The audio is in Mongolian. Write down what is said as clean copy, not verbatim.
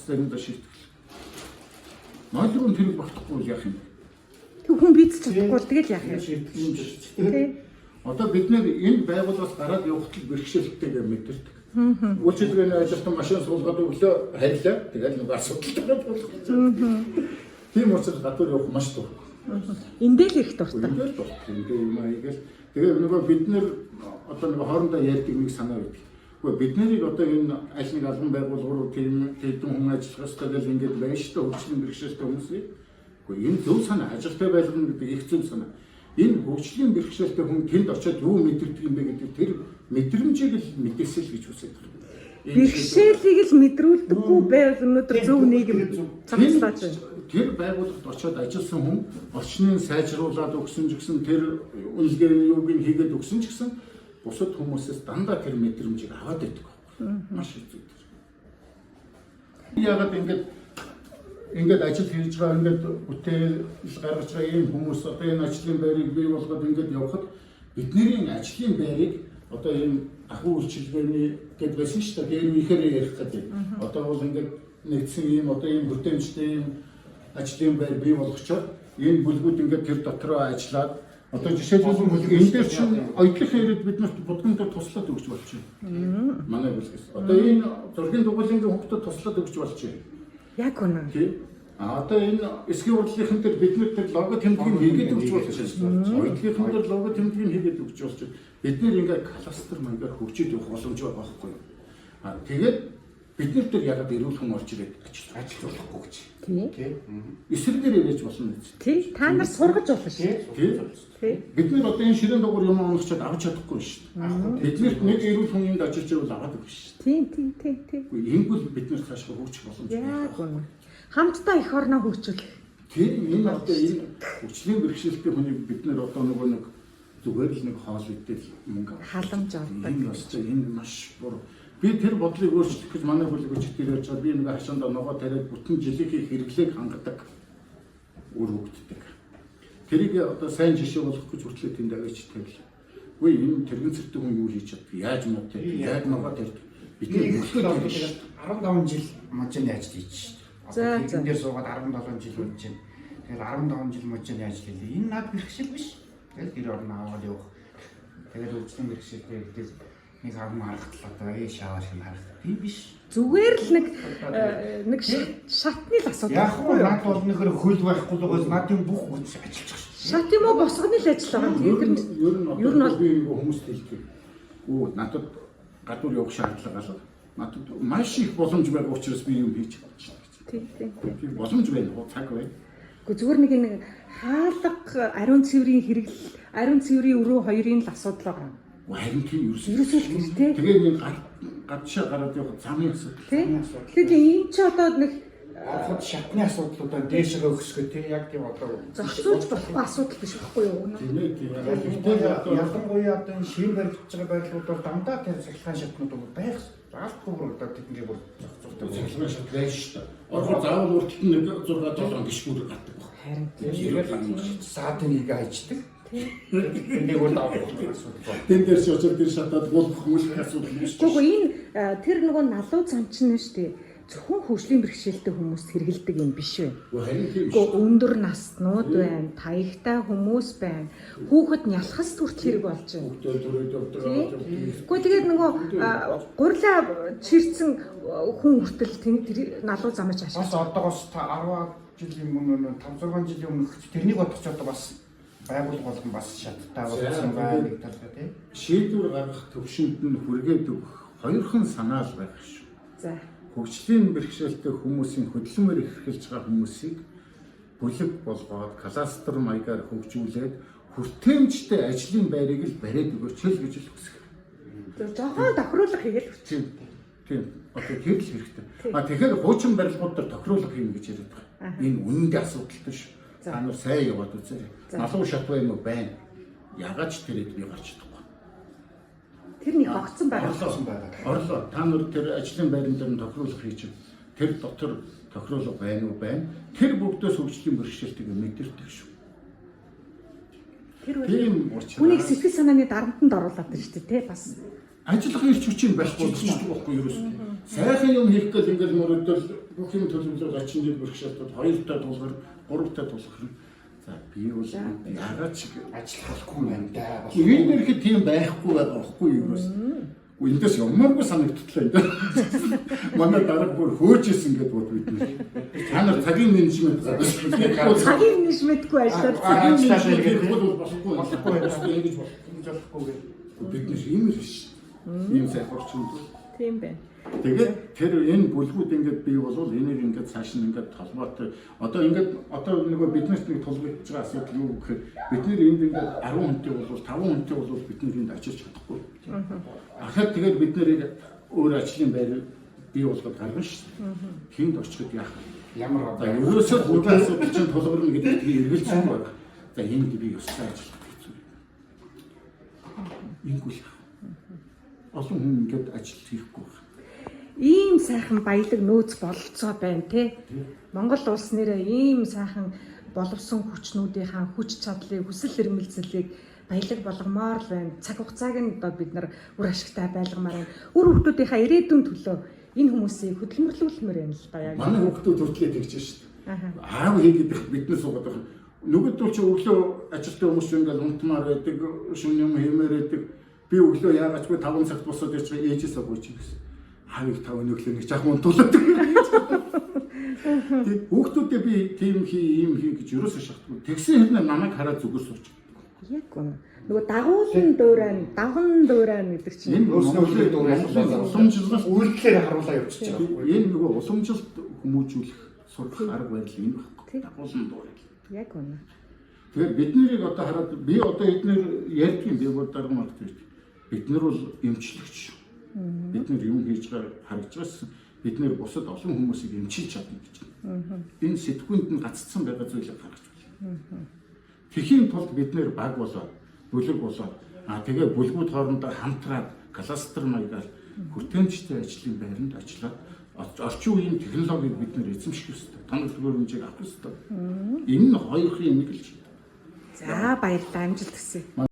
заримдаа шийтгэл. Нойлрон тэр болохгүй яах юм. Хүн бийц чадахгүй тэгэл яах юм. Шийтгэл юм шүү. Одоо бид нэр энэ байгууллагаас гараад явахтал бэрхшээлтэйгээр мэдэрдэг. Үйлчлэгээний ажилтан машин суулгаад өглөө харьлаа. Тэгэл нэг асуудалтай болох. Тийм учраас гадуур явах маш дург. Эндээ л их дуртай. Эндээ л дуртай. Эндээ юм аяgal. Тэгээ нөгөө бид нэр одоо нэг хоорондоо ярьдаг нэг санаа байдаг. Гэхдээ бид нарыг одоо энэ аль нэг албан байгууллагууд тийм хэдэн хүн ажиллах ёстой гэж ингэж байна шүү дээ. Хөгжлийн бэрхшээлтэй хүмүүсийг. Гэхдээ энэ зөв санаа, ажилтай байлгана гэдэг их зөв санаа. Энэ хөгжлийн бэрхшээлтэй хүн тэнд очиод юу мэдэрдэг юм бэ гэдэг тэр мэдрэмжийг л мэдээсэй л гэж үсэж байна. Бэрхшээлийг л мэдрүүлдэггүй байвал өнөөдөр зөв нийгэм цамцлаач байна. Тэр байгууллагад очиод ажилласан хүн орчныг сайжруулад өгсөн ч гэсэн тэр үнэлгээний юуг нь хийгээд өгсөн ч гэсэн бусад хүмүүсээс дандаа тэр мэдрэмжийг аваад байдаг байхгүй. Маш хэцүү. Яагаад ингээд ажил хийж байгаа ингээд бүтээл гаргаж байгаа ийм хүмүүс одоо энэ ажлын байрыг бий болгоод ингээд явхад бидний ажлын байрыг одоо энэ ахуй үйлчилгээний гэдэг байсан шүү дээ. Тэр ихээр ярих гэдэг. Одоо бол ингээд нэгдсэн ийм одоо ийм бүтээмжтэй ийм ажлын байр бий болгочоод энэ бүлгүүд ингээд тэр дотроо ажиллаад одоо жишээлбэл энэ дээр чинь оёдлох хэрэгэд бид нарт будгандаа туслаад өгч болчихно. Манай бүлгээс. Одоо энэ зургийн дугуулын хүмүүстд туслаад өгч болчихно. Яг үнэ. Одоо энэ эсгийн урдлынхан дээр бид нар тэр лого тэмдгийг хийгээд өгч болчихно. Оёдлынхан дээр лого тэмдгийг хийгээд өгч болчихно. Бид нэр ингээд кластер маягаар хөгжиж явах боломж байгаа байхгүй юу? Тэгээд бид нар дээр ягаад эрүүл хүн орж ирээд ажиллахгүй гэж. Тийм. Эсрэгээр ирэж болно гэж. Тийм. Та нар сургаж болно шүү. Тийм. Бид нар одоо энэ ширээн дугуй юм онгочод авч чадахгүй шүү. Биднэрт нэг эрүүл хүн энд очиж байвал аваад өгнө шүү. Тийм. Ингэвэл бид нар цаашаа хөгжих боломж байна. Яг үнэ. Хамтдаа их орноо хөгжүүлэх. Тийм. Энэ одоо энэ хүчлийн бэрхшээлтэй хүнийг бид нар одоо нөгөө нэг зүгээр л нэг хоол идэл мөнгө халамж авдаг. Энэ бас энэ маш буруу. Би тэр бодлыг өөрчлөх гэж манай бүлэгч дээр явж байгаа. Би нэг хашаанд ногоо тариад бүтэн жилийнхээ хэрэглээг хангадаг үр хөвгддөг. Тэрийг одоо сайн жишээ болох гэж хүртлээ тэнд аваач тавил. Үгүй энэ тэрэгэн цэртэй хүн юу хийж чаддаг? Яаж муутай? Яг ногоо тарьдаг. Бидний өглөө 15 жил можны ажил хийж шүү. Тэгээд дээр суугаад 17 жил болж байна. Тэгээд 15 жил можны ажил хийлээ. Энэ над бэрхшээл биш. Тэгээд тэр орн аваад явах. Тэгээд өвчтөн бэрхшээлтэй гэдэг нэг харам харахтал одоо шавар шиг харах. Тийм биш. Зүгээр л нэг шатны л асуудал. Яг уу над бол нөхөр хөл байхгүй л байгаас надын бүх хүч ажиллаж байгаа шүү. Шат юм уу босгоны л ажил байгаа. Тэгээд ер нь бол би хүмүүст хэлдэг. Оо надад гадуур явах шаардлага гал. Надад маш их боломж байгаа учраас би юм хийж байна. Тийм. Боломж байна. Цаг байна. Гэхдээ зүгээр нэг хаалга ариун цэврийн хэрэглэл, ариун цэврийн өрөө хоёрын л асуудал байгаа. Харин тийм ерөөсөө тийм. Тэгээд энэ гадшаа гараад явах замын асуудал. Тэгээд энэ ч одоо нэг хот шатны асуудлуудаа дээшээ өгсгөө тийм яг тийм одоо зохицуулж болохгүй асуудал биш байхгүй юу? Тийм. Ялангуяа одоо энэ шин барьж байгаа байдлуудаар дандаа тэр цахилгаан шатнууд байх. Заалтгүй одоо тэдний бүр зохицуулдаг цахилгаан шат байж шүү дээ. Орхон заавал уртд нь 6-7 гişгүүр гаддаг баг. Харин саадын нэг аждаг. Энийг бол авах асуудал. Тэн дээр ч очоод тэр шатаад болох хүмүүс асуудал биш. Гэхдээ энэ тэр нөгөө налуу замчин нь шүү дээ. Зөвхөн хөгжлийн бэрхшээлтэй хүмүүст хэрэгэлдэг юм биш вэ? Гэхдээ өндөр наснууд байна, таягтай хүмүүс байна. Хүүхэд нялхас хүртэл хэрэг болж байна. Гэхдээ тэгээд нөгөө гурлаа чирсэн хүн хүртэл тэр налуу замч ашиг. Бас одоогоос 10 жилийн өмнө 5-6 жилийн өмнө тэрнийг бодох ч одоо бас байгуулга болгон бас шаттай болсон байна нэг талаа тийм. Шийдвэр гаргах төвшөнд нь хүргээд өгөх хоёрхан санаа л байх шүү. За. Хөгжлийн бэрхшээлтэй хүмүүсийн хөдөлмөр эрхэлж байгаа хүмүүсийг бүлэг болгоод кластер маягаар хөгжүүлээд хүртээмжтэй ажлын байрыг л бариад өгөөч гэж л хүсэх. Жохон тохируулах хийгээл хүчин. Тийм. Одоо тэр л хэрэгтэй. Тэгэхээр хуучин барилгууд дээр тохируулах юм гэж яриад байгаа. Энэ үнэндээ асуудал биш. Та нар сайн яваад үзээрэй. Налуу шат байна уу байна. Ягаад ч тэрэд би гарч чадахгүй. Тэрний огцсон байгаа. Орлоо. Та нар тэр ажлын байран дээр нь тохируулах хийж тэр дотор тохируулга байна уу байна. Тэр бүгдөөс хөгжлийн бэрхшээлтэйг мэдэрдэг шүү. Тэр үнийг сэтгэл санааны дарамтанд оруулаад байна шүү дээ, тий бас. ажиллах эрч хүчин байхгүй болчихдог байхгүй юу ерөөс. Сайхан юм хийх гэл ингээд мөрөдөл бүх юм төлөвлөж ачиныг бүрх шалтгаан 2 та тулгар 3 та тулгар. За би бол яагаад ч ажиллах болохгүй юм да. энэ ирэхэд тийм байхгүй байгаа байхгүй юу ерөөс. Эндээс юмаргүй санагдтлаа энэ. Манай дарга бүр хөөжсэн гэдээ бод бид нар. Та нар цагийн менежмент заасан. Цагийн менежментгүй ажиллаад цагийн менежмент бол болохгүй ингэж болохгүй бид нар юм биш. Ийм сайхан орчин. тийм байна. Тэгээд тэр энэ бүлгүүд ингээд бий болвол энийг ингээд цааш нь ингээд толгойтой одоо нөгөө биднээс нэг тулгуурлаж байгаа асуудал юу гэхээр бид нэр энд ингээд 10 хүнтэй болвол 5 хүнтэй болвол бид нэр энд очиж чадахгүй. Ахад тэгээд бид нэрийг өөр ажлын байр бий болгоод гаргана шүү дээ. Тэнд очиход яах вэ? Ямар одоо ерөөсөө бүлгийн асуудал чинь тулгуурна гэдэг тийм эргэлзсэн байна. За энд би ёстой ажиллах хэцүү. Ингүүл олон хүн ингээд ажил хийхгүй байна. Ийм сайхан баялаг нөөц бололцоо байна те. Монгол улс нэрээ ийм сайхан боловсон хүчнүүдийнхаа хүч чадлыг хүсэл эрмэлзлийг баялаг болгомоор л байна. Цаг хугацааг нь одоо бид нар үр ашигтай байлгамаар байна. Үр хүүхдүүдийнхаа ирээдүйн төлөө энэ хүмүүсийг хөдөлмөрлүүлмээр байна л да яг. Манай хүүхдүүд хүртлээ тэгж шүү дээ. Аав хийгээд биднээс суугаад байна. Нөгөөдөл чи өглөө ажилтны хүмүүс ингээл унтмаар байдаг, шөнө юм хиймээр байдаг. Би өглөө яагаачгүй 5 цагт босоод яж ээжээс агууч юм гэсэн. Хавыг тав өнөглөө нэг жаахан унтуулдаг. Тэг хүүхдүүдээ би тийм ийм гэж ерөөсөө шахдаггүй. Тэгсэн хэрнээ намайг хараад зүгээр сууч. Яг гоо. Нөгөө дагуулын дуурайн, давхан дуурайн гэдэг чинь энэ өөрсдөө дуурайн уламжлалт үйлдэлээр харуулаа явчихж байгаа байхгүй. Энэ нөгөө уламжлалт хүмүүжүүлэх сурах арга барил энэ байхгүй. Дагуулын дуурайн. Яг гоо. Тэгэхээр бид нарыг одоо хараад би одоо эднэр ярьдгийн би бол дарга март гэж. Бид нар бол эмчлэгч. Бид нар юм хийж байгаа харагдж байсан. Бид нар бусад олон хүмүүсийг эмчилж чадна гэж. Энэ сэтгүүнд нь гаццсан байгаа зүйлийг гаргаж байна. Тэхийн тулд бид нар баг болоод, бүлэг болоод, тэгээ бүлгүүд хоорондоо хамтраад кластер маягаар хүртээмжтэй ажлын байранд ажиллаад орчин үеийн технологиг бид нар эзэмших ёстой. Танах төгөөрөмжийг авах ёстой. Энэ нь хоёрын нэг л. За баярлалаа, амжилт хүсье.